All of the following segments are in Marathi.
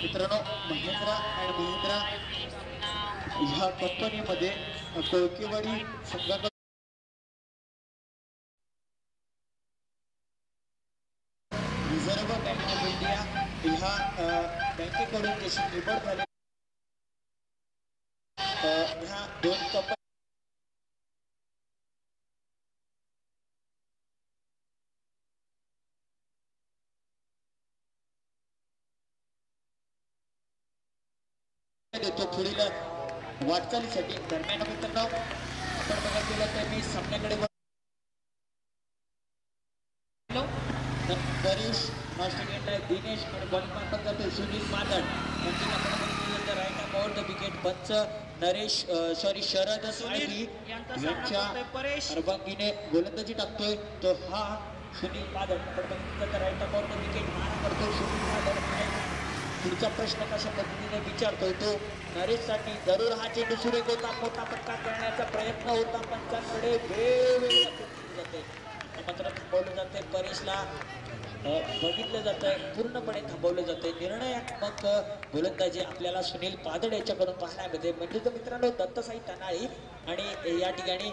मित्रांनो महिंद्रा अँड महिंद्रा ह्या कंपनीमध्ये कोळकेवाडी संघाकडून रिझर्व्ह बँक ऑफ इंडिया ह्या बँकेकडून जशी निवड झाली ह्या दोन कंपनी देतो पुढील वाटचालीसाठी. दरम्यान मित्रांनो आपण बघत गेलं तर मी सामन्याकडे परेश मास्टर दिनेश आणि बॉलिंग मार्फत जातो सुनील मादड म्हणजे आपण राईट अबाउट द विकेट पंच नरेश शरद साळवी यांच्या अर्भांगीने गोलंदाजी टाकतोय तो हा सुनील मादड. आपण बघितलं तर राईट अबाउट द विकेट मारा करतो सुनील मादड. पुढचा प्रश्न कशा पद्धतीने विचारतोय तो नरेशसाठी. जरूर हा चेंडू सुरेख होता, मोठा फटका करण्याचा प्रयत्न होता पंचांकडे वेळोवेळी जाते मात्र थांबवलं जाते. परेशला बघितलं जात आहे, पूर्णपणे थांबवलं जाते. निर्णयात्मक गोलंदाजी आपल्याला सुनील पादड याच्याकडून पाहायला मिळते. म्हणजे तर मित्रांनो दत्तसाई तनाळी आणि या ठिकाणी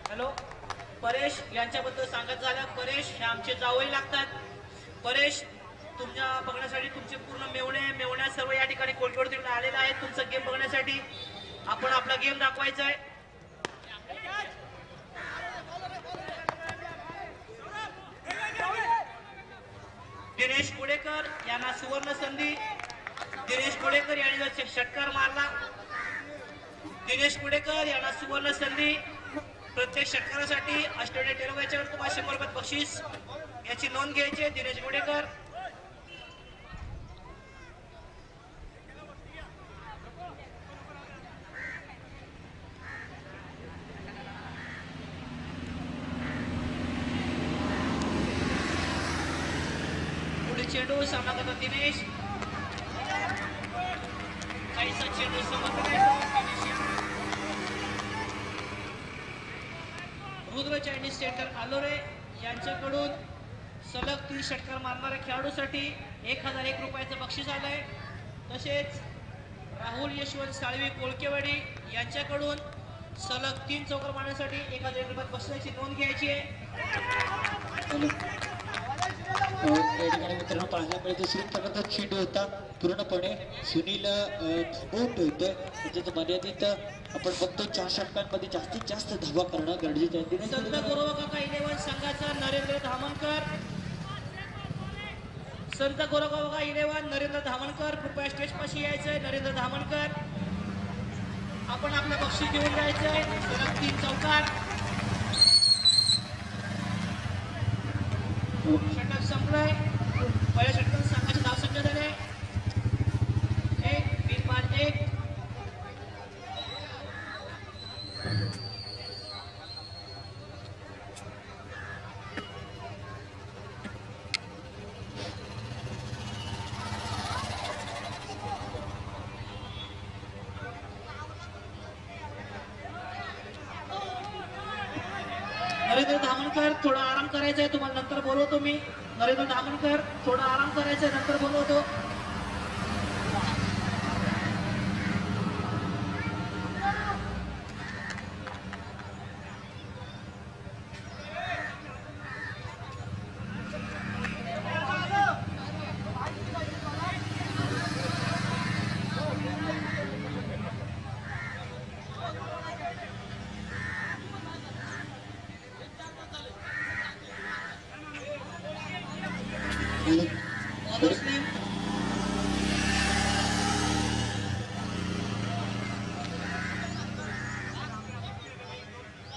हॅलो परेश यांच्याबद्दल सांगत झालं. परेश हे आमचे जावई लागतात. परेश तुमच्या बघण्यासाठी तुमचे पूर्ण मेवण्या सर्व या ठिकाणी कोळकेवाडी आलेला आहे तुमचा गेम बघण्यासाठी. आपण आपला गेम दाखवायचा आहे. दिनेश कुडेकर यांना सुवर्ण संधी. दिनेश कुडेकर यांनी षटकार मारला. दिनेश कुडेकर यांना सुवर्ण संधी. प्रत्येक षटकारासाठी ऑस्ट्रेलिया टेलिव्हिजनवर 500 रुपये बक्षीस याची नोंद घ्यायची. दिनेश कुडेकर पुढे चेंडू सामना करतात दिनेश. काहीसा चेंडू रुद्र चायनीज सेंटर आलोरे यांच्याकडून सलग 30 षटकार मारणाऱ्या खेळाडूसाठी 1001 रुपयाचं बक्षीस आलंय. तसेच राहुल यशवंत साळवी कोळकेवाडी यांच्याकडून सलग 3 चौकार मारण्यासाठी 1001 रुपयात बक्षिसाची नोंद घ्यायची आहे. मित्रांनो पाहायला मिळते सुनील प्रकारचा चेंडू होता पूर्णपणे सुनील थांबवून ठेवतोय. म्हणजे मर्यादित आपण बघतो 4 षटकांमध्ये जास्तीत जास्त धावा करणं गरजेचं आहे. संत गोरोबा इलेव्हन संघाचा नरेंद्र धामणकर. संत गोरोबा इलेव्हन नरेंद्र धामणकर कृपया स्टेज पाशी यायचंय. नरेंद्र धामणकर आपण आपलं बक्षीस घेऊन जायचंय. सलग 3 चौकार. षटक संपलंय. पहिल्या षटकात संघाची धावसंख्या झाली 1 3-5-1. नरेंद्र धामणकर थोडा आराम करायचा आहे. तुम्हाला नंतर बोलवतो मी. नरेंद्र धामणकर थोडा आराम करायचा आहे, नंतर बोलवतो.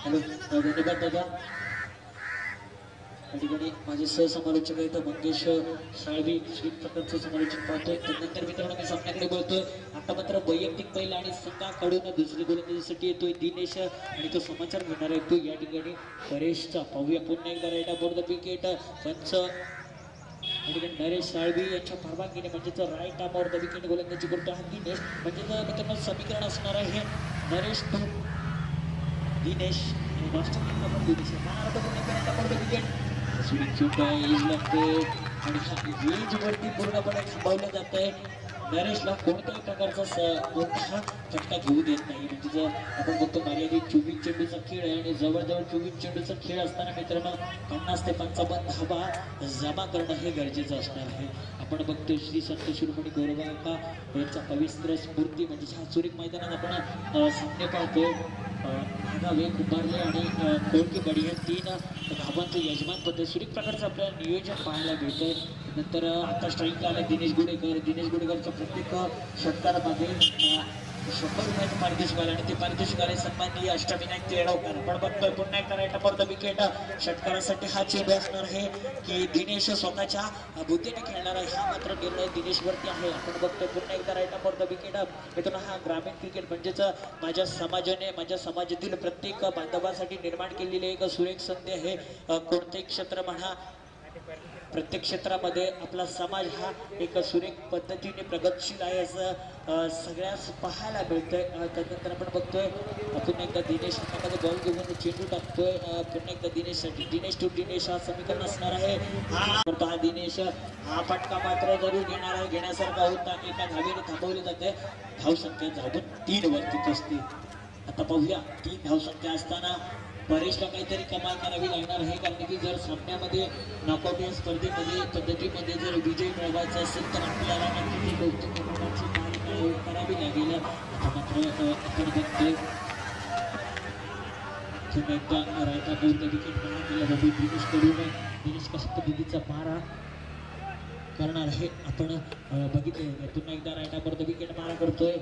हॅलो धन्यवाद दादा. या ठिकाणी माझे सहसमालोचक आहेत मंगेश साळवी सुनील प्रकारचं समालोचन पाहतोय. त्यानंतर मित्रांनो मी सामन्याकडे बोलतोय. आता मात्र वैयक्तिक पहिला आणि संघाकडून दुसरी गोलंदाजीसाठी येतोय दिनेश आणि तो समाचार घेणार आहे तो या ठिकाणी परेशचा. पाहूया पुन्हा एकदा राईट अबाउट द विकेट पंच या ठिकाणी नरेश साळवी यांच्या परवानगीने म्हणजेच राईट अबाउट द विकेट गोलंदाजी करतो हा दिनेश. म्हणजे मित्रांनो समीकरण असणार आहे Naresh to Dinesh master Dinesh wicket Sunil चुका इज लागते आणि ह्या एज वरती पूर्णपणे थांबवलं जात आहे. नरेशला कोणत्याही प्रकारचा मोठा फटका घेऊ देत नाही. म्हणजे जर आपण बघतो मर्यादित 24 चेंडूचा खेळ आहे आणि जवळजवळ 24 चेंडूचा खेळ असताना मित्रांनो 50 ते 55 धाबा जमा करणं हे गरजेचं असणार आहे. आपण बघतो श्री संत शिरोमणी गौरवांका यांचा पवित्र स्फूर्ती म्हणजे ह्या सुरेख मैदानात आपण सामने पाहतोय. वेग उभारले आणि कोळकीवाडी या 3 धावांचं यजमान पद्धत सुरेख प्रकारचं आपल्याला नियोजन पाहायला मिळतंय. नंतर आता स्ट्राईकला आले दिनेश गुडेकरच्या प्रत्येक षटकारामध्ये 100 रुपयाचं पारितोषिक आलं आणि ते पारितोषिक आले सन्माननीय अष्टविनायक तेळगावकर. आपण बघतोय पुन्हा एकदा राईट फॉर द विकेट. षटकारासाठी हा चेंडू असणार आहे की दिनेश स्वतःच्या बुद्धीने खेळणार आहे. हा मात्र निर्णय दिनेशवरती आहे. आपण बघतोय पुन्हा एकदा राईट फॉर द विकेट. मित्रांनो हा ग्रामीण क्रिकेट म्हणजेच माझ्या समाजातील प्रत्येक बांधवासाठी निर्माण केलेली एक सुरेख संधी आहे. कोणतेही क्षेत्र म्हणा प्रत्येक क्षेत्रामध्ये आपला समाज हा एक सुरेख पद्धतीने प्रगतशील आहे असं सगळ्याच पाहायला मिळतंय. त्यानंतर आपण बघतोय पुन्हा एकदा दिनेश हातामध्ये बॉल घेऊन चेंडू टाकतोय. पुन्हा एकदा दिनेश टू दिनेश हा समीकरण असणार आहे. हा दिनेश हा फटका मात्र जरूर घेणार आहे. घेण्यासारखा होता. एका धावेने थांबवले जाते. धावसंख्या धावून 3 वरती पोचते. आता पाहूया 3 धावसंख्या असताना परेशला काहीतरी कमाल करावी लागणार आहे. कारण की जर सामन्यामध्ये नॉकआउट या स्पर्धेमध्ये पद्धतीमध्ये जर विजय मिळवायचा असेल तर आपल्याला नक्की ती कौतुकाची मालिका करावी लागेल. आता मात्र आपण बघतोय एकदा रायता बोलतो विकेट म्हणून केलं बाबू दिनेश कशा पद्धतीचा मारा करणार आहे आपण बघितले. पुन्हा एकदा रायटा करतो विकेट मारा करतोय.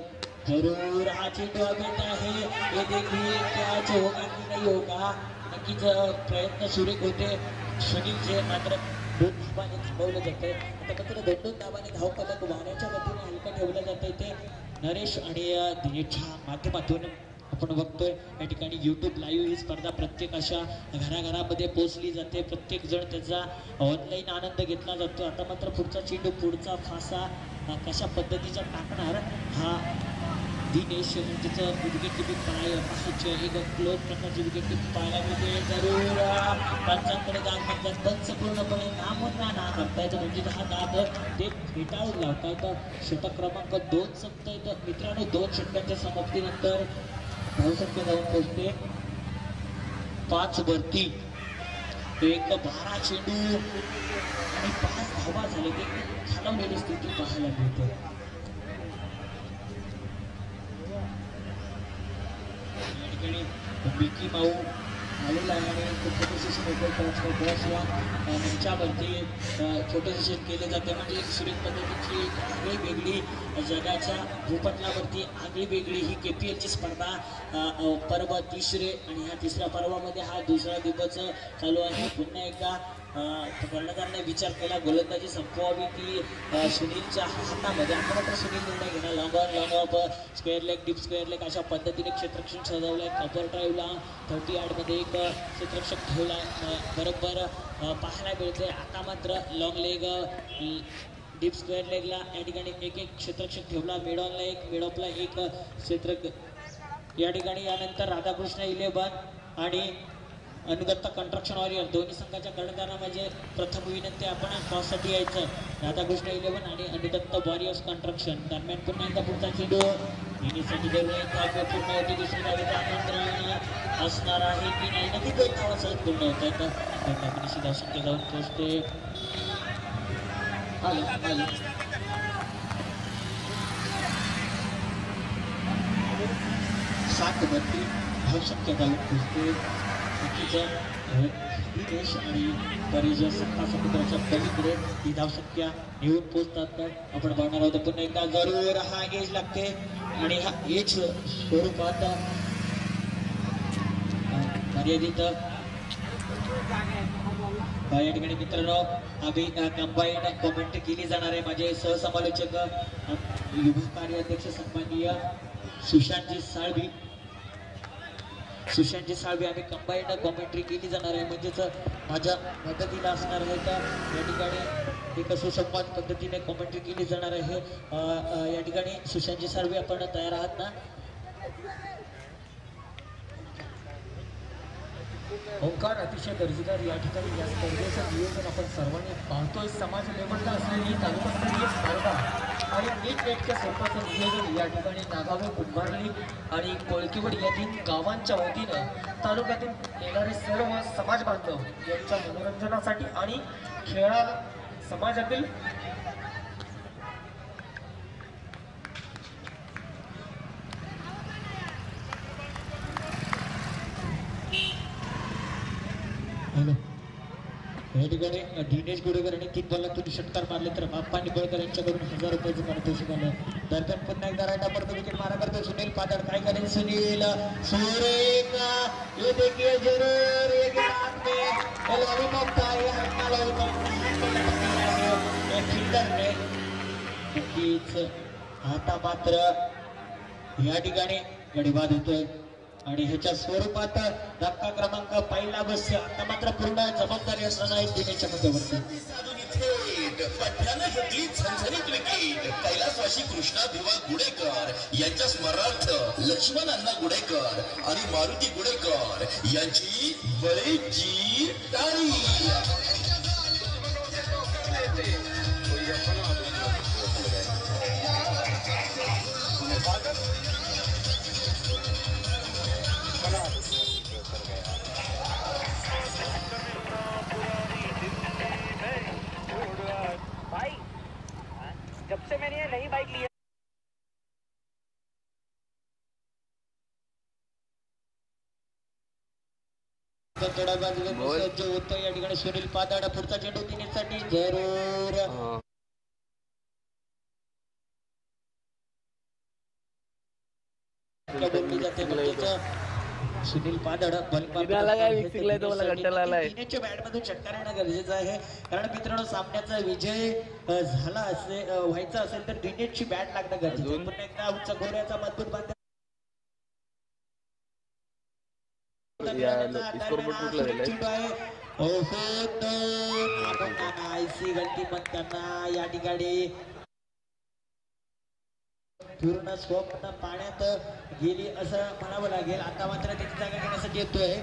जरूर हा चेंडू अभित आहे. हे देखील कॅच होगा की नाही होगा. नक्कीच प्रयत्न सुरेख होते सुनीलचे मात्र 2 धावाने थांबवलं जातंय. आता मात्र 2 धावाने धावपदक वाऱ्याच्या गतीने हलका ठेवलं जातंय. ते नरेश आणि दिनेशच्या माध्यमातून आपण बघतोय या ठिकाणी YouTube लाईव्ह ही स्पर्धा प्रत्येक अशा घराघरामध्ये पोहोचली जाते. प्रत्येक जण त्याचा ऑनलाईन आनंद घेतला जातो. आता मात्र पुढचा चेंडू पुढचा फासा कशा पद्धतीचा टाकणार हा दिनेश म्हणजे विकेट किपिंग पाहायचे एक क्लोज प्रकारची विकेट किपिंग पाहायला मिळते. जरूर पंचांकडे दाब म्हणतात. पंच पूर्णपणे नामोना ना करतायत म्हणजे हा दाब ते फेटाळून लावतायत. षटक क्रमांक 2 संपतायत मित्रांनो. 2 षटकांच्या समाप्तीनंतर धावसंख्या जाऊन पोहोचते 5 वरती. एक 12 चेंडू आणि 5 धावा झाले. ते खालावलेली स्थिती पाहायला मिळते. या ठिकाणी मिकी माऊ आलेला आहे आणि छोटे सेशन मंचावरती छोटे सेशन केले जाते. म्हणजे सुरेख पद्धतीची वेगळी जगाच्या भूपटलावरती आगळी वेगळी ही KPL ची स्पर्धा पर्व तिसरे आणि ह्या तिसऱ्या पर्वामध्ये हा दुसरा दिवस चालू आहे. पुन्हा एकदा कर्णधाराने विचार केला गोलंदाजी संपवावी ती सुनीलच्या हातामध्ये. आता मात्र सुनील निर्णय घेणार long of square leg deep square leg अशा पद्धतीने क्षेत्ररक्षण सजवलंय. कव्हर ड्राईव्हला 30 यार्डमध्ये एक क्षेत्ररक्षक ठेवला बरोबर पाहायला मिळते. आता मात्र लॉंग लेग डीप स्क्वेअर लेगला या ठिकाणी एक क्षेत्ररक्षक ठेवला. मिडॉनला एक मिडॉपला एक क्षेत्र या ठिकाणी. यानंतर राधाकृष्ण 11 आणि अनुदत्त कंस्ट्रक्शन वॉरियर दोन्ही संघाच्या कर्णधारांना म्हणजे प्रथम विनंती आपण टॉससाठी यायचं. राधाकृष्ण 11 आणि अनुदत्त वॉरियर्स कंस्ट्रक्शन दरम्यान पुन्हा एकदा पुढचा चेंडू दिनेशसाठी पूर्ण होते. दुसरी धावेचा आमंत्रण असणार आहे की नाही. नक्की 2 धावा सहज पूर्ण होत आहेत. धावसंख्या जाऊन पोहोचते 7 वरती धावसंख्या जाऊन पोहोचते. दिनेश आणि परेश सत्ता समुद्राच्या पलीकडे ही धावसंख्या येऊन पोहोचतात. आपण बघणार आहोत पुन्हा एकदा जरूर हा एज लागते आणि हा एज स्वरूपात मर्यादित या ठिकाणी मित्रांनो आम्ही कंबाईंड कॉमेंट्री केली जाणार आहे. माझे सहसमालोचक विभाग कार्याध्यक्ष सन्माननीय सुशांतजी साळवी आम्ही कंबाईंड कॉमेंट्री केली जाणार आहे. म्हणजेच माझ्या मदतीला असणार आहे का या ठिकाणी एक सुसंवाद पद्धतीने कॉमेंट्री केली जाणार आहे. या ठिकाणी सुशांतजी साळवी आपण तयार आहात ना? ओंकार अतिशय दर्जेदार या ठिकाणी या स्पर्धेचं नियोजन आपण सर्वांनी पाहतोय. समाज लेवलला असलेली तालुकास्तरीय स्पर्धा आणि नीटनेटक्या स्वरूपाचं नियोजन या ठिकाणी नागावे, कुंभारली आणि कोळकीवड या 3 गावांच्या वतीनं तालुक्यातून येणारे सर्व समाज बांधव यांच्या मनोरंजनासाठी आणि खेळा समाजातील या ठिकाणी दिनेश गुडेकर यांनी 3 बॉलातून षटकार मारले तर बाप्पा निंबळकर यांच्याकडून 1000 रुपयाचं पारितोषिक आलं. दरम्यान पुन्हा एकदा राईट पडतो विकेट मारा करतो सुनील पादड. काय करेल सुनील? सुरेखा ये देखिए जरूर एक लाख में लॉलीपॉप का ये हटना लॉलीपॉप फिल्डर ने नक्कीच आता मात्र या ठिकाणी गडीबाद होतोय आणि ह्याच्या स्वरूपात धक्का क्रमांक पहिला बसছে. आता मात्र पूर्ण जबाबदारी असणार आहे दिनेशच्या खांद्यावरती. पठ्यानं घेतली झणझणीत विकेट. कैलासवासी कृष्णा भिवा गुडेकर यांच्या स्मरणार्थ लक्ष्मण अण्णा गुडेकर आणि मारुती गुडेकर यांची बळीची टाळी. भाई जब से मैंने ये नई बाइक ली है थोडा बाजूला सज्ज होतं या ठिकाणी सुनील पादाडा. पुढचा चेंडू दिनेशसाठी जरूर बोलली जाते. सुनील पादड दिनेशच्या बॅटमधून षटकार येणं गरजेचं आहे. कारण मित्रांनो सामन्याचा विजय झाला असेल व्हायचा असेल तर दिनेशची बॅट लागणं गरजेचं आहे. पुन्हा एकदा उच्च गोऱ्याचा मजबूत बांध गलती पण त्यांना या ठिकाणी पूर्ण स्वप्न पाण्यात गेली असं म्हणावं लागेल. आता मात्र त्याची जागा घेण्यासाठी येतोय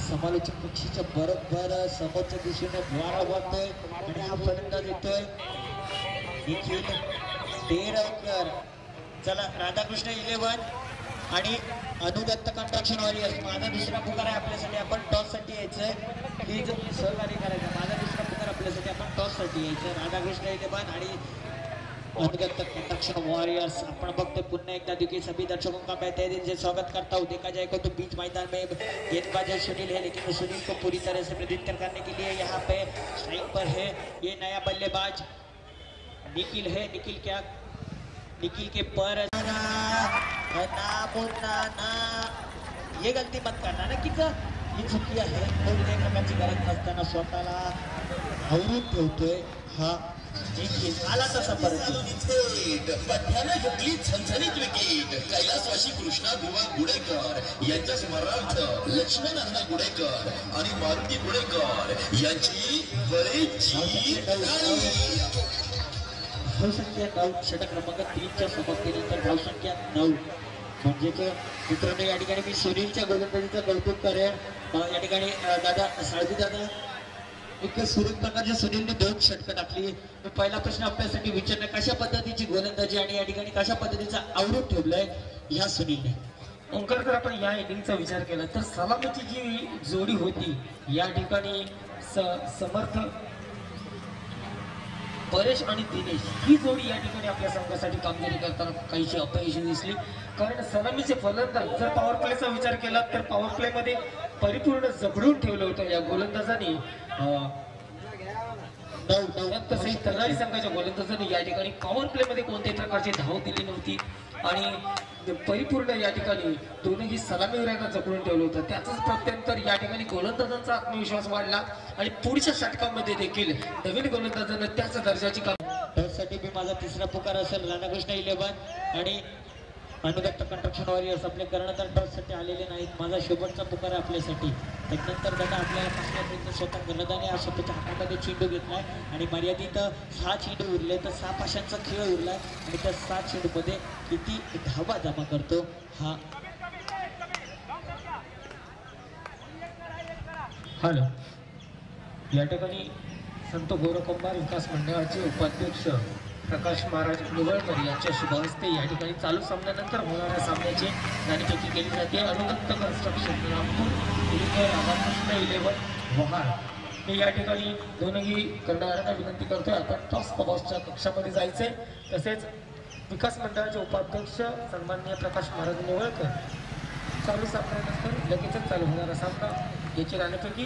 समालोचक पक्षीच्या बरोबर समोरच्या दिशेने द्वारा वाटतोय आणि हा फलंदाज येतोय निखिल तेरकर. चला राधाकृष्ण 11 आणि अनुदत्त कंट्रक्शन वॉरियर्स. माझा दुसरा पुकार आहे आपल्यासाठी. आपण टॉस साठी यायचंय. प्लीज सहकार्य करायचं. माझा दुसरा पुकार आपल्यासाठी. आपण टॉस साठी यायचं. राधाकृष्ण 11 आणि अनुदत्त कंट्रक्शन वॉरियर्स. अपन बखते पुनः एक देखिए सभी दर्शकों का मैं तहे दिल से स्वागत करता हूँ. देखा जाए तो बीच मैदान में गेंदबाज सुनील है लेकिन सुनील को पूरी तरह से प्रतिनिधित्व करने के लिए यहाँ पे स्ट्राइक पर है ये नया बल्लेबाज निखिल है. निखिल के पर ये गलती मत करना ना की ही चुकी आहे. कोणत्याही प्रकारची गरज नसताना स्वतःला अवरून ठेवतोय हा निखिल. आला तसा परत पठ्यानं घेतली झणझणीत विकेट. कैलासवासी कृष्णा भिवा गुडेकर यांच्या स्मरणार्थ लक्ष्मण अण्णा गुडेकर आणि मारुती गुडेकर यांची बळीची टाळी. धावसंख्या 9 षटक क्रमांक 3च्या समाप्तीनंतर धावसंख्या 9 म्हणजेच मित्रांनो या ठिकाणी मी सुनीलच्या गोलंदाजीचं कौतुक करेन. या ठिकाणी दादा साळवी दादा एक सुरेख प्रकारच्या सुनीलने 2 षटकं टाकली. पहिला प्रश्न आपल्यासाठी विचारणे कशा पद्धतीची गोलंदाजी आणि या ठिकाणी कशा पद्धतीचा आवरून ठेवलाय ह्या सुनीलने. ओंकार जर आपण या इनिंगचा विचार केला तर सलामीची जी जोडी होती या ठिकाणी समर्थ परेश आणि दिनेश ही जोडी या ठिकाणी आपल्या संघासाठी कामगिरी करताना काहीशी अपयशी दिसली. कारण सलामीचे फलंदाज जर पॉवर प्लेचा विचार केला तर पॉवर प्ले मध्ये परिपूर्ण जबडून ठेवलं होतं या गोलंदाजांनी. तसंही तलारी संघाच्या गोलंदाजांनी या ठिकाणी पॉवर प्ले मध्ये कोणत्याही प्रकारची धाव दिली नव्हती आणि परिपूर्ण या ठिकाणी दोन्ही सलामीवीरांना जपडून ठेवलं होतं. त्याचंच प्रत्यंतर या ठिकाणी गोलंदाजांचा आत्मविश्वास वाढला आणि पुढच्या षटकामध्ये देखील नवीन गोलंदाजांना त्याच दर्जाची काम. त्यासाठी मी माझा तिसरा पुकार असेल राधाकृष्ण 11 आणि अनुदत्त कंट्रक्शन वॉरियर्स आपले कर्णधार टॉससाठी आलेले नाहीत. माझा शेवटचा पुकार आहे आपल्यासाठी. त्यानंतर दादा आपल्याला पासण्यापर्यंत स्वतः कर्णधाराने हा स्वतःच्या हातामध्ये चेंडू घेतलाय आणि मर्यादित 6 चेंडू उरले तर 6 पाशांचा खेळ उरलाय आणि त्या 6 चेंडूमध्ये किती धावा जमा करतो हा हॅलो. या ठिकाणी संत गोरकुंभार विकास मंडळाचे उपाध्यक्ष प्रकाश महाराज निवळकर यांच्या शुभ हस्ते या ठिकाणी चालू सामन्यानंतर होणाऱ्या सामन्याची नाणेफेकी केली जाते. अनुदत्त कन्स्ट्रक्शन नागपूर विरुद्ध राधाकृष्ण 11 वहार. मी या ठिकाणी दोनही करणाऱ्यांना विनंती करतोय आपण टॉस बॉक्सच्या कक्षामध्ये जायचंय. तसेच विकास मंडळाचे उपाध्यक्ष सन्माननीय प्रकाश महाराज निवळकर चालू सामन्यानंतर लगेचच चालू होणारा सामना याची नाणेफेकी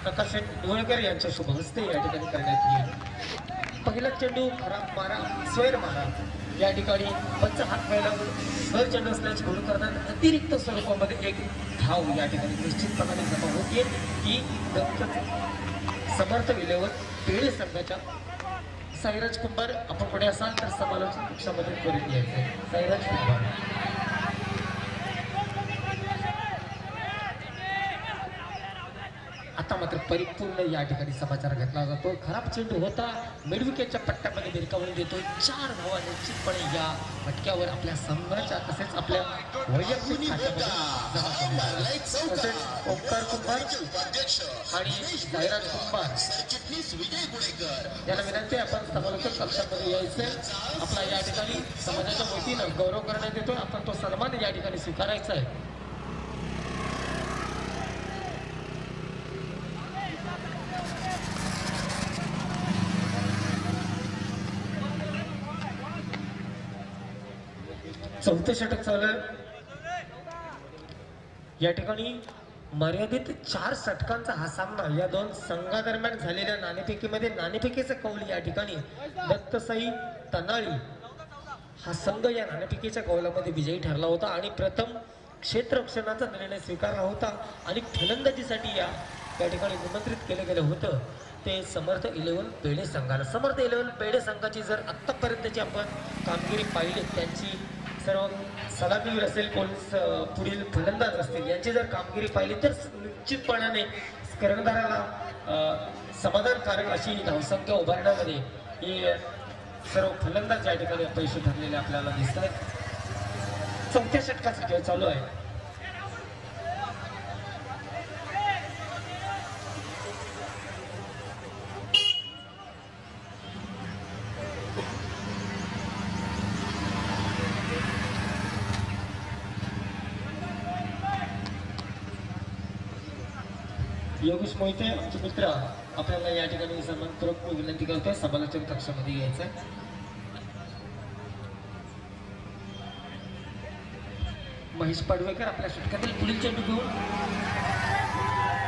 प्रकाश निवळकर यांच्या शुभ हस्ते या ठिकाणी करण्यात येईल. पहिला चेंडू खराब मारा स्वैर मारा. या ठिकाणी पंच हात व्हायला स्वर चेंडू असल्याची घोड करण्यात अतिरिक्त स्वरूपामध्ये एक धाव या ठिकाणी निश्चितपणाने जमा होते की समर्थ विलेवर पेळे संघाच्या साईराज कुंभार. आपण पुढे असाल तर समालोचन कक्षामध्ये करून यायचे. साईराज कुंभार. आता मात्र परिपूर्ण या ठिकाणी समाचार घेतला जातो. खराब चेंडू होता मिडविकेटच्या पट्ट्यामध्ये भिरकावून देतो. 4 धावा निश्चितपणे या फटक्यावर आपल्या संघाच्या तसेच आपल्या वैयक्तिक खात्यामध्ये तसेच ओंकार कुंभार आणि साईराज कुंभार याला विनंती आपण समालोचक कक्षामध्ये यायचंय. आपला या ठिकाणी समाजाच्या वतीनं गौरव करण्यात येतोय. आपण तो सन्मान या ठिकाणी स्वीकारायचा आहे. चौथं षटक चालू. या ठिकाणी मर्यादित 4 षटकांचा हा सामना. या दोन संघादरम्यान झालेल्या नाणेफेकीमध्ये नाणेफेकीचा कौल या ठिकाणी दत्तसाई तनाळी हा संघ या नाणेफेकीच्या कौलामध्ये विजयी ठरला होता आणि प्रथम क्षेत्ररक्षणाचा निर्णय स्वीकारला होता आणि फलंदाजीसाठी या ठिकाणी निमंत्रित केलं गेलं होतं ते समर्थ 11 पेढे संघाला. समर्थ 11 पेढे संघाची जर आत्तापर्यंतची आपण कामगिरी पाहिली त्यांची सर्व सलामीवीर असेल पोलीस पुढील फलंदाज असतील यांची जर कामगिरी पाहिली तर निश्चितपणाने कर्णधाराला समाधानकारक अशी धावसंख्या उभारण्यामध्ये हे सर्व फलंदाज या ठिकाणी अपयशी ठरलेले आपल्याला दिसत आहेत. चौथ्या षटकाचा खेळ चालू आहे. योगेश मोहिते आमचे मित्र आपल्याला या ठिकाणी सन्मानपूर्वक विनंती करतोय समालोचन कक्षामध्ये यायचं. महेश पाडवेकर आपल्या षटकातील पुढील चेंडू घेऊन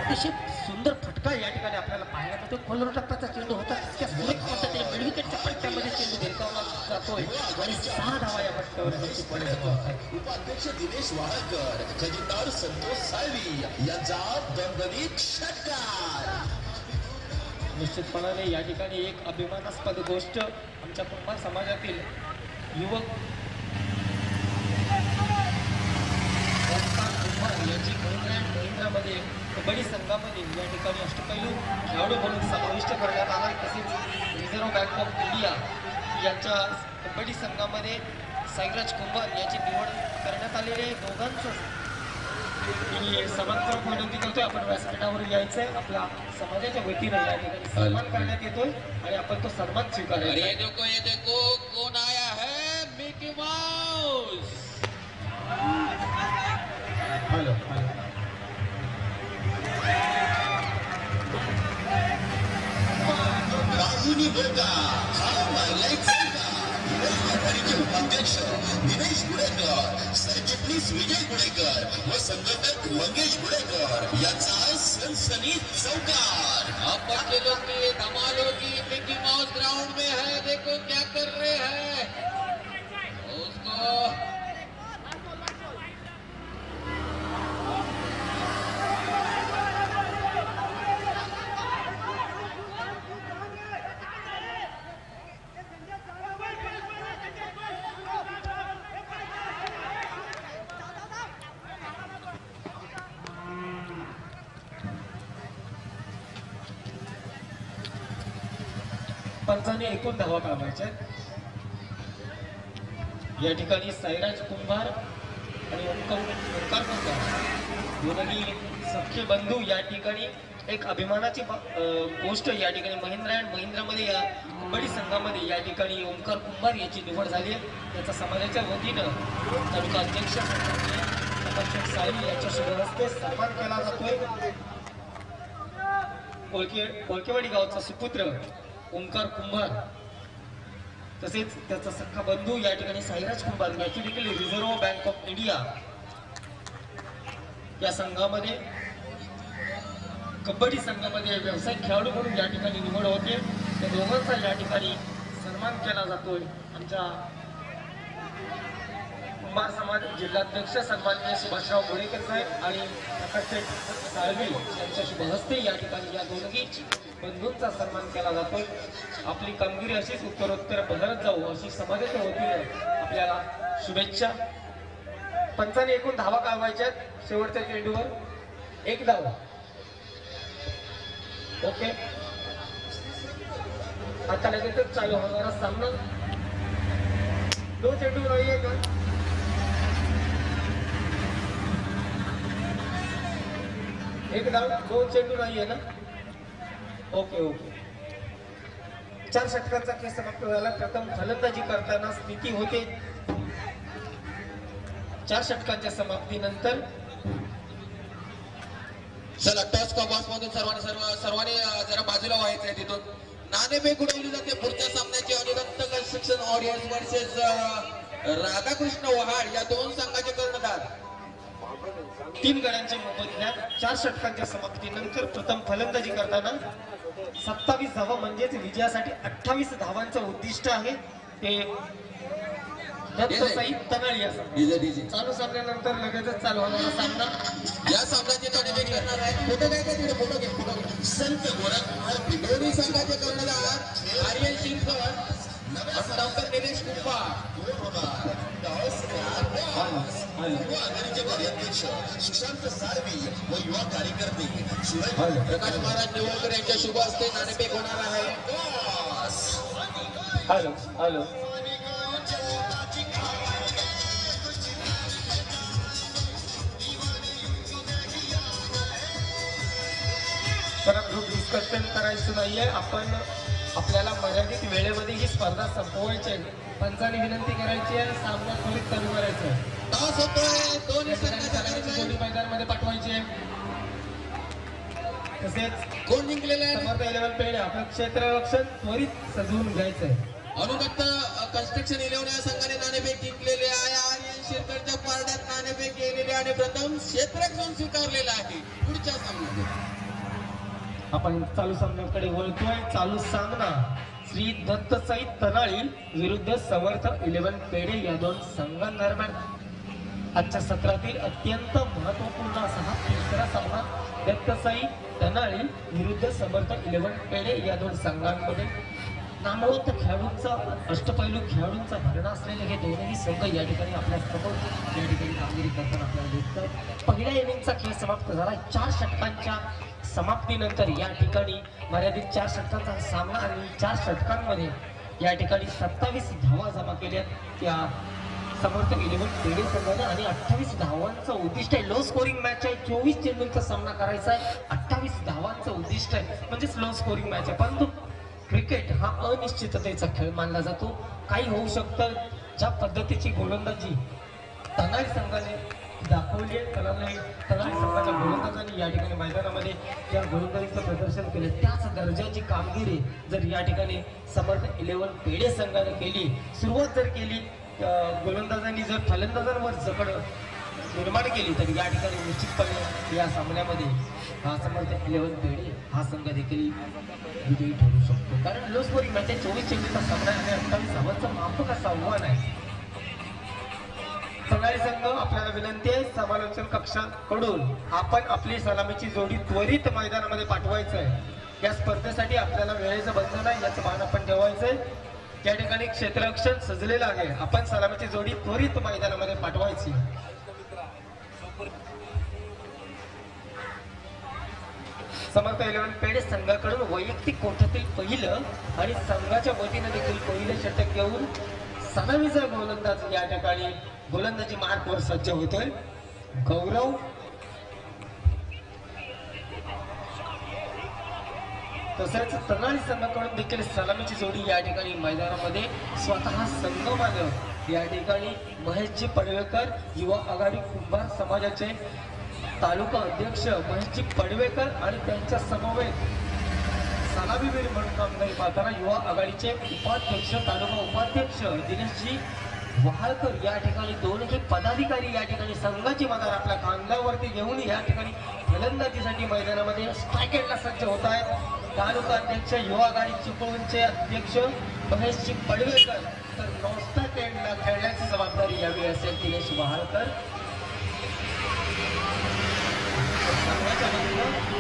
अतिशय सुंदर फटका या ठिकाणी आपल्याला पाहायला मिळतो. खोलवर टप्प्याचा चेंडू होता तितक्या सुरेख पद्धतीने मिडविकेटच्या पट्ट्यामध्ये चेंडू भिरकावला जातोय आणि 6 धावा या फटक्यावर निश्चितपणे जमा होतात. उपाध्यक्ष दिनेश वाहकर, खजिनदार संतोष साळवी यांचा दणदणीत षटकार. निश्चितपणाने या ठिकाणी एक अभिमानास्पद गोष्ट आमच्या कुंभार समाजातील युवक याची महिंद्रामध्ये कबड्डी संघामध्ये या ठिकाणी अष्टपैलू खेळाडू म्हणून समाविष्ट करण्यात आला. तसेच रिझर्व्ह बँक ऑफ इंडिया यांच्या कबड्डी संघामध्ये साईराज कुंभार याची निवड करण्यात आलेली आहे. दोघांचं मी सन्मानपूर्वक विनंती करतोय आपण व्यासपीठावर यायचंय. आपल्या समाजाच्या वतीनं या ठिकाणी सन्मान करण्यात येतोय आणि आपण तो सन्मान स्वीकारायचा. ये देखो कौन आया है, मिकी माउस. हॅलो बाहुली वर्गा हा मायलाईट संघ आघाडीचे उपाध्यक्ष दिनेश गुडेकर, सरचिटणीस विजय गुडेकर व संघटक मंगेश गुडेकर यांचा सनसनीत चौकार. अब बच्चे लोग की ये धमाल होगी. मिकी माउस ग्राउंड में है, देखो क्या कर रहे हैं उसको. पंचाने एकूण धावा काढवायच्या. या ठिकाणी साईराज कुंभार आणि ओंकार कुंभार दोन्ही सख्खे बंधू या ठिकाणी एक अभिमानाची गोष्ट या ठिकाणी महिंद्रा अँड महिंद्रामध्ये या कबड्डी संघामध्ये या ठिकाणी ओंकार कुंभार याची निवड झाली आहे. त्याचा समाजाच्या वतीनं तालुका अध्यक्ष साळवी याच्या शुभ हस्ते सन्मान केला जातोय. कोळकेवाडी गावचा सुपुत्र ओंकार कुंभार तसेच त्याचा सख्खा बंधू या ठिकाणी साईराज कुंभार याची देखील रिझर्व्ह बँक ऑफ इंडिया या संघामध्ये कबड्डी संघामध्ये व्यावसायिक खेळाडू म्हणून या ठिकाणी निवड होते. त्या दोघांचा या ठिकाणी सन्मान केला जातोय. आमच्या कुंभार समाज जिल्हाध्यक्ष सन्माननीय सुभाषराव गोडेकर साहेब आणि प्रकाश साळवी यांच्या शुभ हस्ते या ठिकाणी या दोन्ही बंधूंचा सन्मान केला जातोय. आपली कामगिरी अशीच उत्तरोत्तर बदलत जाऊ अशी समाजाच्या वतीने आपल्याला शुभेच्छा. पंचाने एकूण धावा काढवायच्या शेवटच्या चेंडूवर एक धाव. ओके, आता लगेचच चालू होणारा सामना. दोन चेंडू नाहीये का? एक धाव, दोन चेंडू नाहीये ना? Okay okay. 4 षटकांचा खेळ समाप्त झाला. प्रथम फलंदाजी करताना स्थिती होते 4 षटकांच्या समाप्तीनंतर. चला टॉस का बॉस मधून सर्वांनी जरा बाजूला व्हायचंय. तिथून नाणेफेक उडवली जाते पुढच्या सामन्याची. Aniruddha construction audience versus Radhakrishna Vahad या दोन संघाचे कर्णधार. 3 गड्यांच्या मोबदल्यात 4 षटकांच्या समाप्तीनंतर प्रथम फलंदाजी करताना 27 धावा म्हणजेच विजयासाठी 28 धावांचं उद्दिष्ट आहे. ते दत्तसाई तनाळी असं. चालू सामन्यानंतर लगेचच चालू होणारा सामना. या सामन्याचे नाणेफेक करणार आहेत. फोटो काय का तिथे फोटो घे. संत गोरखनाथ दोन्ही संघाचे कर्णधार आर्यन शिरकर डॉक्टर निलेश कुंभार. आघाडीचे कार्याध्यक्ष सुशांत साळवी व युवा कार्यकर्ते प्रकाश महाराज निवडकर यांच्या शुभ हस्ते नाणेफेक होणार आहे. Hello hello. तर ग्रुप डिस्कशन करायचं नाहीये. आपण आपल्याला मर्यादित वेळेमध्ये ही स्पर्धा संपवायची आहे. पंचाने विनंती करायची आहे सामना त्वरित चालू करायचा आहे. टॉस होतोय. दोन्ही जोडी मैदानामध्ये पाठवायची आहे. तसेच कोण जिंकलेले आहे? समर्थ 11 पेढे आपलं क्षेत्ररक्षण त्वरित सजवून घ्यायचं आहे. अनुदत्त कन्स्ट्रक्शन 11 या संघाने नाणेफेक जिंकलेले आहे. आर्यन शिरकरच्या पारड्यात नाणेफेक केलेले आणि प्रथम क्षेत्ररक्षण स्वीकारलेलं आहे. पुढच्या सामन्यात आपण चालू सामन्याकडे वळतोय. चालू सामना श्री दत्तसाई तनाळी विरुद्ध समर्थ 11 पेढे या दोन संघांदरम्यान आजच्या सत्रातील अत्यंत महत्वपूर्ण असा हा तिसरा सामना दत्तसाई तनाळी विरुद्ध समर्थ 11 पेढे या दोन संघांमध्ये नामवंत खेळाडूंचा अष्टपैलू खेळाडूंचा भरणा असलेले हे दोनही संघ या ठिकाणी आपल्या समोर या ठिकाणी कामगिरी करताना आपल्याला दिसतात. पहिल्या इनिंगचा खेळ समाप्त झाला. 4 षटकांच्या समाप्तीनंतर या ठिकाणी मर्यादित 4 षटकांचा सामना आणि 4 षटकांमध्ये या ठिकाणी 27 धावा जमा केल्या त्या समर्थ 11 पेढे संघाने आणि 28 धावांचं उद्दिष्ट आहे. लो स्कोरिंग मॅच आहे. 24 चेंडूंचा सामना करायचा आहे. 28 धावांचं उद्दिष्ट आहे म्हणजेच लो स्कोरिंग मॅच आहे. परंतु क्रिकेट हा अनिश्चिततेचा खेळ मानला जातो. काही होऊ शकतं. ज्या पद्धतीची गोलंदाजी तनाळी संघाने दाखवली आहे, तनाळी संघाच्या गोलंदाजांनी या ठिकाणी मैदानामध्ये या गोलंदाजीचं प्रदर्शन केलं त्याच दर्जाची कामगिरी जर या ठिकाणी समर्थ 11 पेढे संघाने केली, सुरुवात जर केली, गोलंदाजांनी जर फलंदाजांवर जकड निर्माण केली तर या ठिकाणी निश्चितपणे या सामन्यामध्ये हा समर्थ 11 पेढे हा संघ देखील विजयी ठरू शकतो. कारण लो स्कोरिंग मॅच 24 चेंडूचा सामना आणि 28 धावांचं माफक असं आव्हान आहे. तनाळी संघ आपल्याला विनंती आहे समालोचन कक्षाकडून आपण आपली सलामीची जोडी त्वरित मैदानामध्ये पाठवायचं आहे. या स्पर्धेसाठी आपल्याला वेळेचं बंधन आहे याचं भान आपण ठेवायचंय. या ठिकाणी क्षेत्ररक्षण सजलेलं आहे. आपण सलामीची जोडी त्वरित मैदानामध्ये पाठवायची. समर्थ 11 पेढे संघाकडून वैयक्तिक कोठ्यातील पहिलं आणि संघाच्या वतीने देखील पहिलं षटक घेऊन सलामीचा गोलंदाज या ठिकाणी गोलंदाजी मार्कवर सज्ज होतोय. गौरव तसेच तनाळी संघाकडून देखील सलामीची जोडी या ठिकाणी मैदानामध्ये स्वतः संगमानं या ठिकाणी महेशजी पडवेकर युवा आघाडी कुंभार समाजाचे तालुका अध्यक्ष महेशजी पडवेकर आणि त्यांच्या समवेत सलामीवीर म्हणून कामगिरी पाहताना युवा आघाडीचे उपाध्यक्ष तालुका उपाध्यक्ष दिनेशजी वहाळकर या ठिकाणी दोनही पदाधिकारी या ठिकाणी संघाची मदार आपल्या खांद्यावरती घेऊन या ठिकाणी फलंदाजीसाठी मैदानामध्ये स्ट्रायकेटला सज्ज होत आहेत. तालुका अध्यक्ष युवा आघाडी चिपळूणचे अध्यक्ष महेशजी पडवेकर तर नॉस्टॅक एंडला खेळण्याची जबाबदारी यावी असेल दिनेश वहाळकर.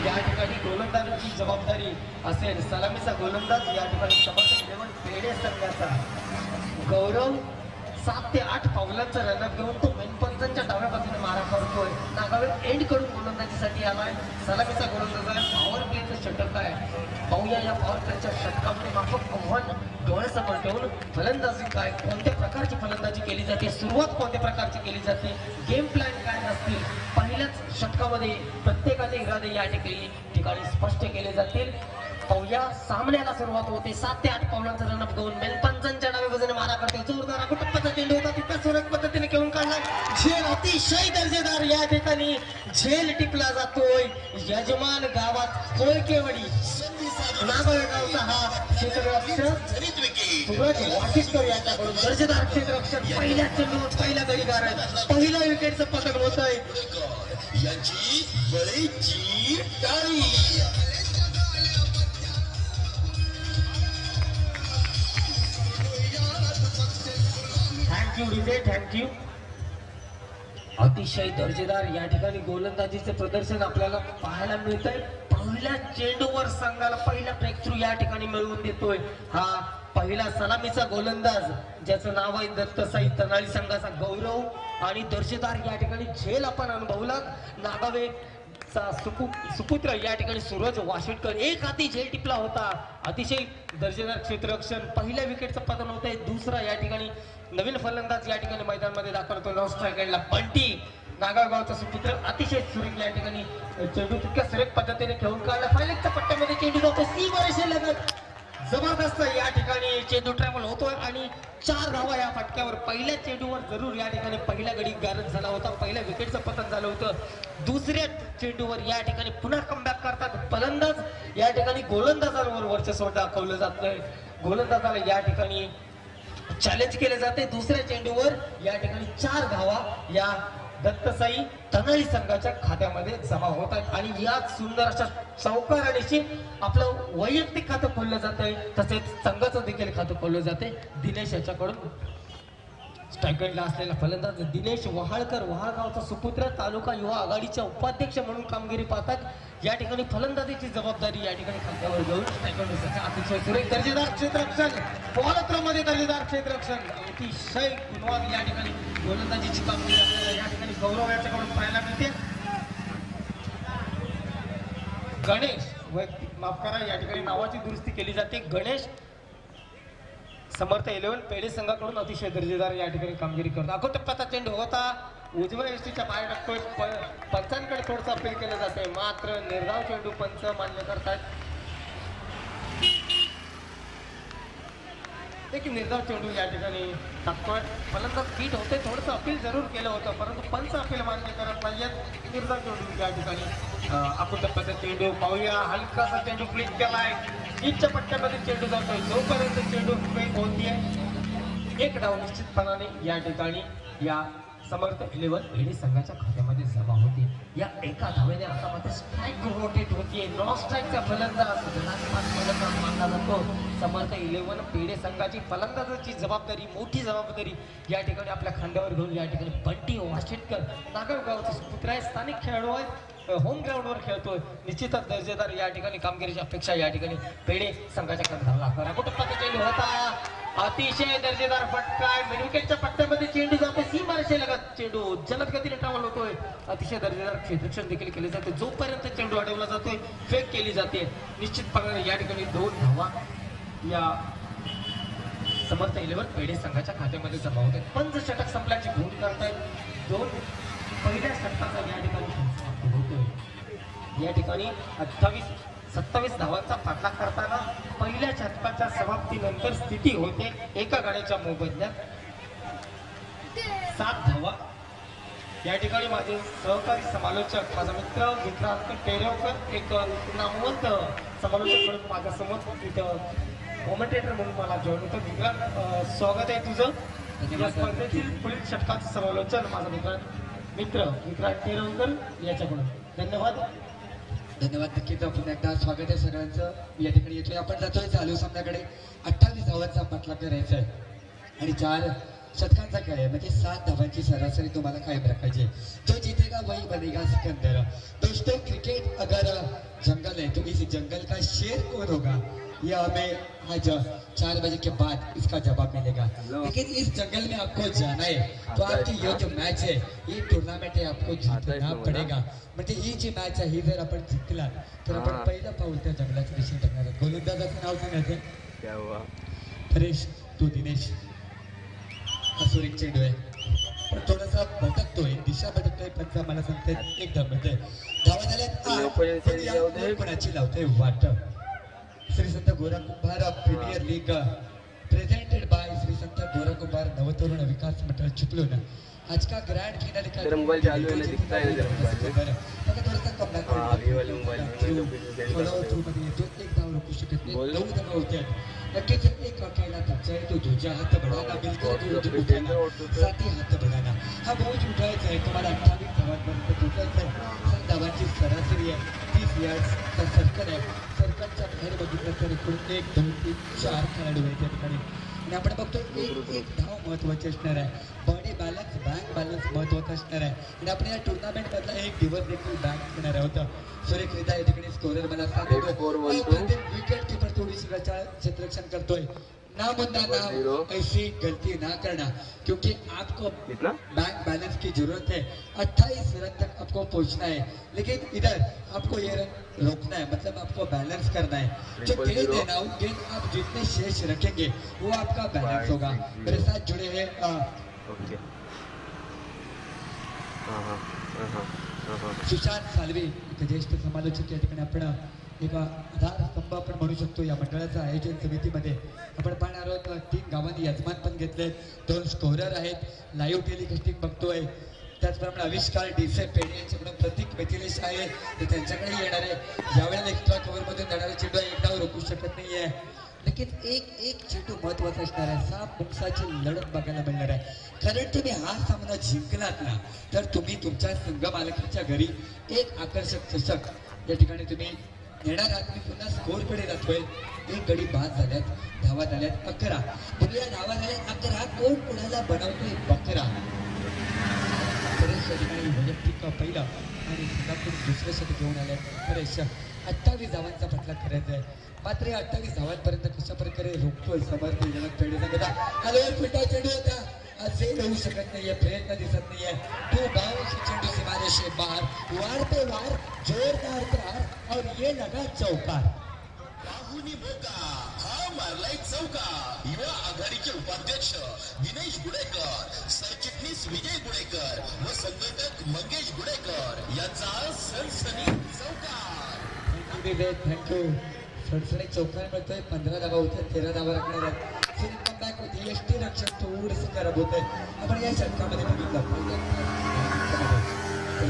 या ठिकाणी गोलंदाजाची जबाबदारी असेल सलामीचा गोलंदाज या ठिकाणी समर्थक लेवल पेढे संघाचा गौरव 7 ते 8 पावलांचा रनअप घेऊन तो मेनपंचांच्या डाव्या बाजूने मारा करतोय. नागावे एंड कडून गोलंदाजीसाठी आलाय. सलामीचा गोलंदाज आहे. पॉवर प्लेचं षटक आहे. पाहूया या पॉवर प्लेच्या षटकामध्ये माफक आव्हान डोळ्यासमोर ठेवून फलंदाजी काय, कोणत्या प्रकारची फलंदाजी केली जाते, सुरुवात कोणत्या प्रकारची केली जाते, गेम प्लॅन काय असतील, पहिल्याच षटकामध्ये प्रत्येकाचे इरादे या ठिकाणी स्पष्ट केले जातील. पाहूया सामन्याला सुरुवात होते. 7 ते 8 पावलांचा रनअप घेऊन मेनपंचांच्या डाव्या बाजूने मारा करते. जोरदार कुटुंबाचा चेंडू होता तिथल्या सुरेख पद्धतीने घेऊन काढला. झेल अतिशय दर्जेदार या ठिकाणी झेल टिपला जातोय. यजमान गावात कोळकेवाडी नागावे गावचा हा क्षेत्ररक्षक सूरज वाशिष्कर यांच्याकडून दर्जेदार क्षेत्ररक्षक पहिल्या चेंडूवर पहिल्या गडीगार पहिल्या विकेटचं पतन होत आहे. याची बळीची टाळी. Thank you DJ, thank you. अतिशय दर्जेदार या ठिकाणी गोलंदाजीचे प्रदर्शन आपल्याला पाहायला मिळतंय. पहिल्या चेंडूवर संघाला पहिला ब्रेक थ्रू या ठिकाणी मिळवून देतोय हा पहिला सलामीचा गोलंदाज ज्याचं नाव आहे दत्तसाई तनाळी संघाचा गौरव. आणि दर्जेदार या ठिकाणी झेल आपण अनुभवला. नागावे सुपुत्र या ठिकाणी सूरज वाशिटकर एक हाती झेल टिपला होता. अतिशय दर्जेदार क्षेत्ररक्षण पहिल्या विकेटचं पतन होत आहे. दुसरा या ठिकाणी नवीन फलंदाज या ठिकाणी मैदानामध्ये दाखवतो. नॉन स्ट्रायकरला बंटी नागावगावचा सुपुत्र अतिशय सुरेख या ठिकाणी चेंडू तितक्या सुरेख पद्धतीने खेळून काढला. फायलेटच्या पट्ट्यामध्ये चेंडू जातो. सीमारेषे लगत जबरदस्त या ठिकाणी चेंडू ट्रॅव्हल होतोय आणि 4 धावा या फटक्यावर. पहिल्या चेंडूवर जरूर या ठिकाणी पहिल्या गडी गारद झाला होता. पहिल्या विकेटचं पतन झालं होतं. दुसऱ्या चेंडूवर या ठिकाणी पुन्हा कमबॅक करतात फलंदाज. या ठिकाणी गोलंदाजांवर वर्चस्व दाखवलं जातंय. गोलंदाजाला या ठिकाणी चॅलेंज केले जाते. दुसऱ्या चेंडूवर या ठिकाणी 4 धावा या दत्तसाई तनाळी संघाच्या खात्यामध्ये जमा होत आहेत. आणि या सुंदर अशा चौकाराणीशी आपलं वैयक्तिक खातं खोललं जात आहे. तसेच संघाचं देखील खातं खोललं जाते. दिनेश याच्याकडून स्ट्रायकरला असलेला फलंदाज दिनेश वहाळकर वहाळगावचा सुपुत्र तालुका युवा आघाडीच्या उपाध्यक्ष म्हणून कामगिरी पाहतात. या ठिकाणी फलंदाजीची जबाबदारी या ठिकाणी खात्यावर घेऊन अतिशय सुरेख दर्जेदार क्षेत्ररक्षण मध्ये दर्जेदार क्षेत्ररक्षण अतिशय गुणवान या ठिकाणी गोलंदाजीची कामगिरी आपल्याला या ठिकाणी गौरव याच्याकडून पाहायला मिळते. गणेश माफ करा या ठिकाणी नावाची दुरुस्ती केली जाते. गणेश समर्थ 11 पेढे संघाकडून अतिशय दर्जेदार या ठिकाणी कामगिरी करतो. अगोटप्प्याचा चेंडू होता उजव्या यष्टीच्या बाहेर टाकतोय. पंचांकडे थोडंसं अपील केलं जाते. मात्र निर्धाव चेंडू पंच मान्य करतात. देखील निर्धाव चेंडू या ठिकाणी टाकतोय. फलंदाज फिट होते. थोडंसं अपील जरूर केलं होतं परंतु पंच अपील मान्य करत नाहीयेत. निर्धाव चेंडू या ठिकाणी अगोटप्प्याचा चेंडू पाहूया. हलकासा चेंडू फ्लिक केलाय. ईदच्या पट्ट्यामध्ये चेंडू जातोय. जोपर्यंत चेंडू फ्लिक होतीये एक धाव निश्चितपणाने या ठिकाणी या समर्थ 11 पेढे संघाच्या खात्यामध्ये जमा होते. या एका धावेने आता मात्र स्ट्राईक रोटेट होतीये. नॉन स्ट्राईकचा फलंदाज मानला जातो. समर्थ 11 पेढे संघाची फलंदाजाची जबाबदारी मोठी जबाबदारी या ठिकाणी आपल्या खांद्यावर घेऊन या ठिकाणी बंटी वाशिटकर नागावगावचा सुपुत्र आहे. स्थानिक खेळाडू आहे. होम ग्राउंडवर खेळतोय. निश्चितच दर्जेदार या ठिकाणी कामगिरीची अपेक्षा या ठिकाणी पेढे संघाच्या खांद्यावर कुटुंबाचा चेंडू होता. अतिशय दर्जेदार फटका विकेटच्या पट्ट्यामध्ये चेंडू जातो. सीमारेषे लगत चेंडू जलद गतीने ट्रॅव्हल होतोय. अतिशय दर्जेदार क्षेत्ररक्षण देखील केले जाते. जोपर्यंत चेंडू अडवला जातोय फेक केली जाते. निश्चितपणे या ठिकाणी 2 धावा या समर्थ 11 पेढे संघाच्या खात्यामध्ये जमा होत आहेत. पंच षटक संपल्याची घोषणा करतायत. 2 पहिल्या षटकाचा या ठिकाणी होतोय. या ठिकाणी 28 27 धावांचा पाठलाग करताना पहिल्या षटकाच्या समाप्तीनंतर स्थिती होते एका गाड्याच्या मोबदल्यात 7 धावा. या ठिकाणी माझे सहकारी समालोचक माझा मित्र विक्रांत टेरेवकर एक नामवंत समालोचक म्हणून माझ्या समोर इथं कॉमेंटेटर म्हणून मला जॉईन होतं. विक्रांत, स्वागत आहे तुझं या स्पर्धेतील पुढील षटकाचं समालोचन माझा मित्र विक्रांत टेरेवकर याच्याकडून. धन्यवाद. धन्यवाद. नक्कीच आपण एकदा स्वागत आहे सगळ्यांचं. या ठिकाणी येतोय आपण जातोय चालू सामन्याकडे. 28 धावांचा पाठलाग करायचा आहे आणि 4 षटकांचा खेळ आहे म्हणजे 7 धावांची सरासरी तुम्हाला कायम राखायची. जो जीतेगा वही बनेगा सिकंदर. दोस्तों, क्रिकेट अगर जंगल है तो इस जंगल का शेर कौन होगा ये हमें आज 4 बजे के बाद इसका जवाब मिलेगा. लेकिन इस जंगल में आपको जाना है तो आपकी ये जो मैच है ये टूर्नामेंट है आपको जीतना पडेगा. म्हणजे ही जी मॅच आहे ही जर आपण जिंकला तर आपण पहिलं पाऊल त्या जंगलाच्या दिशेने टाकणार आहोत. गोलंदाजाचं नाव सांगायचं हरेश, तू दिनेश. हा सुरेख चेंडू आहे पण थोडासा भटकतोय, दिशा भटकतोय. पंच मला सांगतायत एकदम म्हणजे धावा झाल्यात. कोणाची लावतोय वाट. Shri Sant Gora Kumbhar premier league presented by Shri Sant Gora कुंभार नवतरुण विकास मंडळ चिपळूण. आज का ग्रैंड फिनाले का मोबाइल चालू है ना, दिखता है ना मोबाइल. बघा थोडासा कमला आगे वाले मोबाइल थोडं मध्ये येतो. एक धाव रोखू शकत नाही. 9 धावा होत्या. नक्कीच एक अकेला तबचा आहे तो दूजा हात बढ़ाना मिलकर बोझ उठाना, साथी हात बढ़ाना. हा बोझ उठायचा आहे तुम्हाला. 28 धावांपर्यंत उठायचं आहे. 7 धावांची सरासरी आहे. 30 यार्डचा सर्कल आहे. सर्कलच्या बाहेर बघितलं तर एकूण 1, 2, 3, 4 खेळाडू आहेत त्या ठिकाणी. आणि आपण बघतो एक धाव महत्वाची असणार आहे. बॉडी बॅलन्स, बँक बॅलन्स महत्वाचा असणार आहे. आणि आपण या टुर्नामेंट मधला एक दिवस देखील बँक घेणार आहोत. सुरेखरित्या या ठिकाणी स्कोरर मला विकेट कीपर थोडीशी क्षेत्ररक्षण करतोय. ना मुद्दा ना ऐसी गलती ना करना क्योंकि आपको बैंक बैलेंस की जरूरत है. 28 रन तक आपको पहुंचना है लेकिन इधर आपको ये रन रोकना है, मतलब आपको बैलेंस करना है. जो गेंद है ना वो गेंद आप जितने शेष रखेंगे वो आपका बैलेंस होगा. मेरे साथ जुड़े हैं सुशांत सालवे, एक ज्येष्ठ समालोचक. या ठिकाणी आपण एक आधारस्तंभ आपण म्हणू शकतो या मंडळाचं आयोजन समितीमध्ये. आपण पाहणार आहोत 3 गावांनी यजमान पण घेतले. 2 स्कोरर आहेत. लाईव्ह टेलिकास्टिंग बघतोय. त्याचप्रमाणे आविष्कार डीसे पेढे यांच्याकडून प्रतीक मिथिलेश आहे ते त्यांच्याकडे येणार आहे. यावेळेला एक्स्ट्रा कव्हरमधून जाणारा चेंडू एक डाव रोखू शकत नाहीये. नक्कीच एक चेंडू महत्वाचा असणार आहे. 7 मुंगसाची लढत बघायला मिळणार आहे. कारण तुम्ही हा सामना जिंकलात ना तर तुम्ही तुमच्या संघ मालकाच्या घरी एक आकर्षक चषक या ठिकाणी तुम्ही येणार आहात. मी पुन्हा स्कोरकडे जातोय. 1 गडी बाद झाल्यात. धावा झाल्यात 11. पुढल्या धावा झाल्यात 11. कोण कोणाला बनवतोय 12. परेश या ठिकाणी वैयक्तिक पहिला आणि संघातून दुसरं शतक घेऊन आले. परेश 28 धावांचा पटला करायचा आहे. मात्र या 28 धावांपर्यंत कशा प्रकारे रोखतोय समर्थ पेढे सांगता. हॅलोवर फिटा चेंडू होता. असे होऊ शकत नाहीये. प्रयत्न दिसत नाहीये. तो गाव चेंडू सीमारे से बाहर. वार पे वार, जोरदार प्रहार और ये लगा चौकार. राहुनी मोका हा मारलाय चौका. युवा आघाडीचे उपाध्यक्ष दिनेश गुडेकर, सरचिटणीस विजय गुडेकर व संघटक मंगेश गुडेकर यांचा सनसनी चौकार. थँक्यू. सडसडी चौकार मिळतोय. 15 धावा होत्या. 13 धावा राखणार आहेत. कमबॅक होती. एसटी रक्षण थोडंसं खराब होत आहे. आपण या षटकामध्ये बघितलं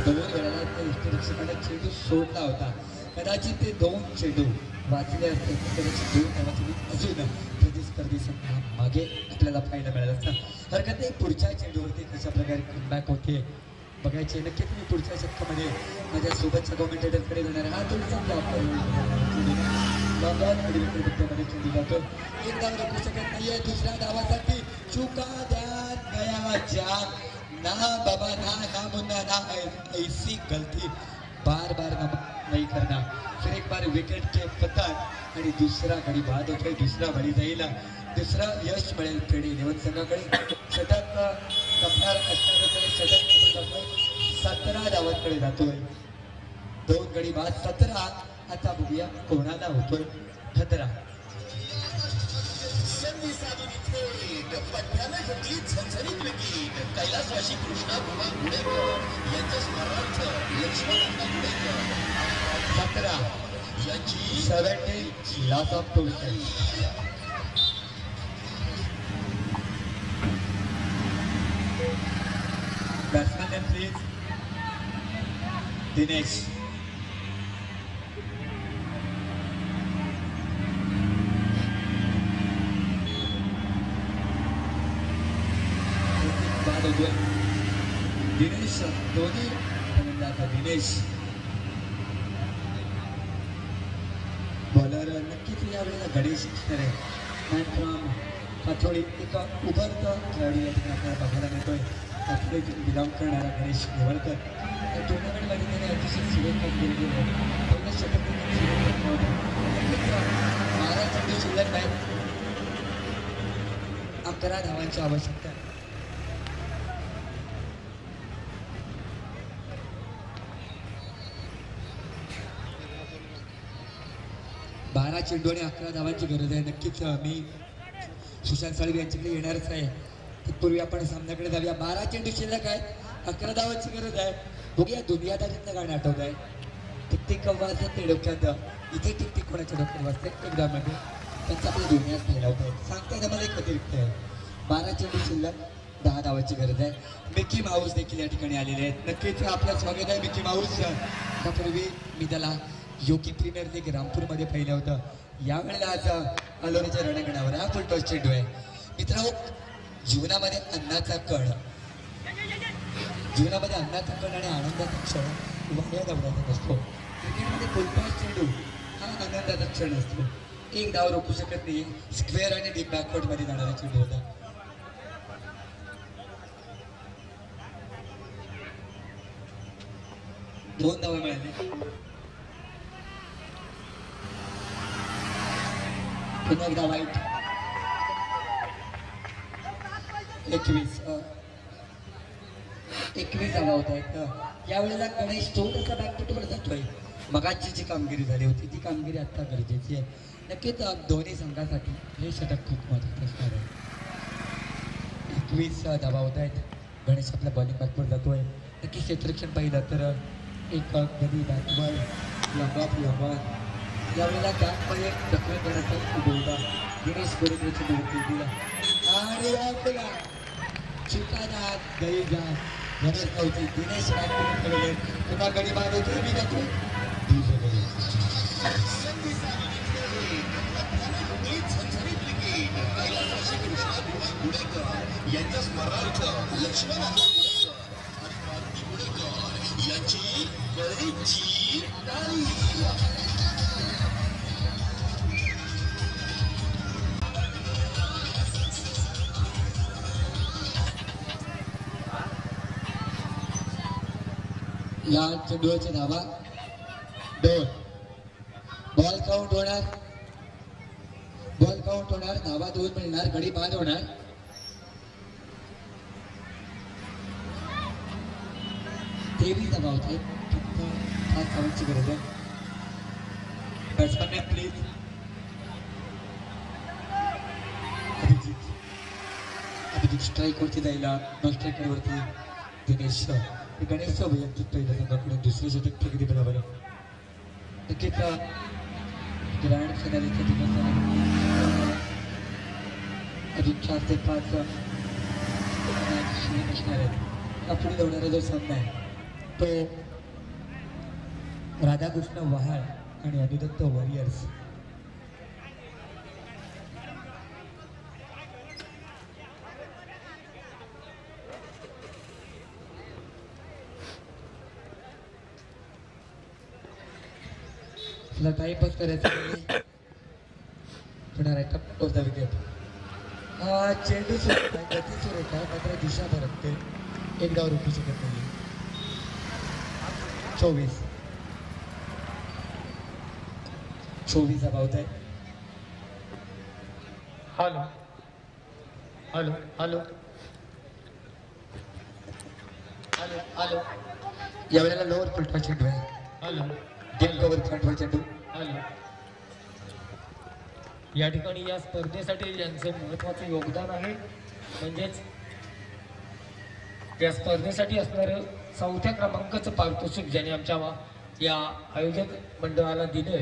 2 वेळेला त्या एसटी रक्षकाने चेंडू सोडला होता. कदाचित ते 2 चेंडू वाचले असते कदाचित 2 धावाची अजून प्रतिस्पर्धी संघ मागे आपल्याला फायदा मिळाला असता. हरकत नाही. पुढच्या चेंडूवरती कशा प्रकारे कमबॅक होते बघायचे. नक्कीच मी पुढच्या षटकामध्ये माझ्या सोबतच्या कॉमेंटेटरकडे जाणार आहे. हा थोडीसा मध्ये चेंडू जातो. 1 धाव रोखू शकत नाहीये. दुसऱ्या धावासाठी चुका द्या गया जान. ना बाबा ना मुन्ना ना ऐसी गलती बार बार नहीं करना. फिर एक बार विकेट के पतन आणि दुसरा गडी बाद होतोय. दुसरा बळी जाईल. दुसरं यश मिळेल पेढे 11 संघाकडे. षटक कपणार असणारे षटक आपण जातोय 17 धावांकडे जातोय. 2 गडी बाद 17. आता बघूया कोणाला होतोय खतरा. संधी साधून थेट पठ्याला घेतली झणझणीत विकेट. कैलासवासी कृष्णा बुवा गुडेकर यांच्या स्मरणार्थ Laxman Gudekar. 17. 70 loss of 2 wickets. Batsman name please. Dinesh. Dinesh Dhoni Dinesh bowler नक्कीच यावेळेला गणेश आहे मॅन फ्रॉम काथोडी एक उभरता खेळाडू या ठिकाणी आपल्याला बघायला मिळतोय काथोडी बिलॉंग करणारा गणेश नेवळकर या टुर्नामेंटमध्ये त्याने अतिशय सुरेख कामगिरी केली आहे पहिल्या षटकात 12 चेंडू शिल्लक नाही 11 धावांची आवश्यकता आहे 12 चेंडू आणि 11 धावांची गरज आहे नक्कीच मी सुशांत साळवी यांच्याकडे येणारच आहे तत्पूर्वी आपण सामन्याकडे जाऊया 12 चेंडू शिल्लक आहे 11 धावांची गरज आहे बघूया दुनियादारीतलं गाणं आठवत आहे टिकटिक वाजत ते डोक्यात इथे टिकटिक कोणाच्या डोक्यात वाजते एकदा मध्ये त्यांचं आपल्या दुनियात फैलावत आहे सांगता मला एक अतिरिक्त आहे 12 चेंडू शिल्लक 10 धावांची गरज आहे मिकी माऊस देखील या ठिकाणी आलेले आहेत नक्कीच आपलं स्वागत आहे मिकी माऊस त्यापूर्वी मी त्याला योगी प्रीमियर लीग रामपूरमध्ये पहिलं होतं यावेळेला आज अलोरेच्या रणांगणावर हा फुल टॉस चेंडू आहे मित्रांनो जीवनामध्ये अन्नाचा कण आणि आनंदाचा क्षण वाया दौडाचा नसतो क्रिकेटमध्ये फुल टॉस चेंडू हा आनंदाचा क्षण असतो एक धाव रोखू शकत नाही स्क्वेअर आणि डीप बॅकवर्डमध्ये जाणारा चेंडू होता दोन धावा मिळाले पुन्हा एकदा वाईट 21 धावा होत आहेत यावेळेला गणेश थोडासा बॅकफुटवर जातोय मगाची जी कामगिरी झाली होती ती कामगिरी आता गरजेची आहे नक्कीच दोन्ही संघासाठी हे षटक खूप महत्त्वाचं असणार आहे 21 धावा होत आहेत गणेश आपल्या बॉलिंग बॅकवर जातोय नक्कीच क्षेत्ररक्षण पाहिलं तर एक गदी बॅटबॉल लंबा यावेळेला त्यामध्ये दखल करण्याचा बोलता दिनेश गोरेकरची निवृत्ती दिला आणि आपला चिकादार गैजा गणेश नव्हती दिनेश राजपूत पुन्हा गडी बांधवतो मी जातो यांच्या स्मरणार्थ लक्ष्मण यांची गळेची टाळी या चेंडूची धावा 2 बॉल काउंट होणार धावा 2 मिळणार गडी बाद होणार तेवीस धावा होते फक्त 5 धावांची गरज आहे बॅट्समॅन प्लीज अभिजित स्ट्राईकवरती जायला नॉन स्ट्राईकरवरती दिनेश गणेश वैयक्तिक पहिल्या संघाकडून दुसरे षटक किती बरोबर आहे नक्कीच ग्रँड फिनालीच्या दिवसाला अजून 4 ते 5 असणार आहेत पुढे धावणारा जो सामना आहे तो राधाकृष्ण वहाळ आणि अनुदत्त वॉरियर्स टाइमपास करायचा पुन्हा right up of the wicket हा चेंडू सुरू आहे गती सुरू आहे मात्र दिशा भरकते एक डाव रोखू शकत नाही 24 धावा आहे hello hello hello hello hello यावेळेला लोअर फुलटॉ चेंडू आहे हॅलो गेम कव्हर फ्रंटवर चेंडू हॅलो या ठिकाणी या स्पर्धेसाठी यांचं महत्त्वाचं योगदान आहे म्हणजेच त्या स्पर्धेसाठी असणारं 4थ्या क्रमांकाचं पारितोषिक ज्याने आमच्या या आयोजक मंडळाला दिले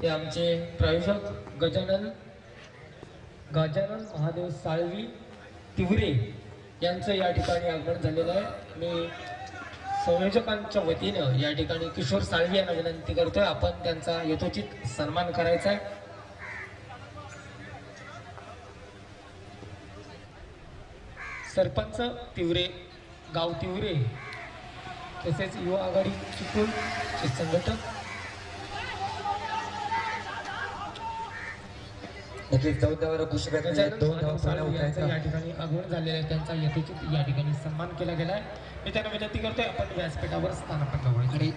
ते आमचे प्रायोजक गजानन महादेव साळवी तिवरे यांचं या ठिकाणी आगमन झालेलं आहे. मी संयोजकांच्या वतीनं या ठिकाणी किशोर साळवी यांना विनंती करतोय आपण त्यांचा यथोचित सन्मान करायचा आहे. सरपंच तिवरे, गाव तिवरे, तसेच युवा आघाडी चिपळूणचे संघटक नक्कीच 14 पुष्कळ दोन धावा पाण्या उतरायचा. या ठिकाणी आगमन झालेलं आहे. त्यांचा यथोचित या ठिकाणी सन्मान केला गेला आहे. मी त्यांना विनंती करतोय आपण व्यासपीठावर स्थानापन्न व्हायचं. आणि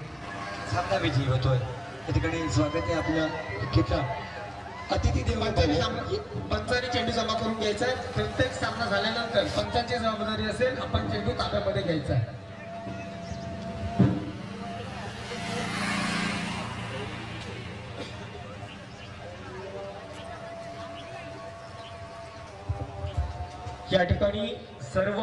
सामना विजयी होतोय. या ठिकाणी स्वागत आहे आपलं इतकेचा अतिथी देव पंचांनी चेंडू जमा करून घ्यायचा आहे. प्रत्येक सामना झाल्यानंतर पंचांची जबाबदारी असेल आपण चेंडू ताब्यामध्ये घ्यायचा आहे. या ठिकाणी सर्व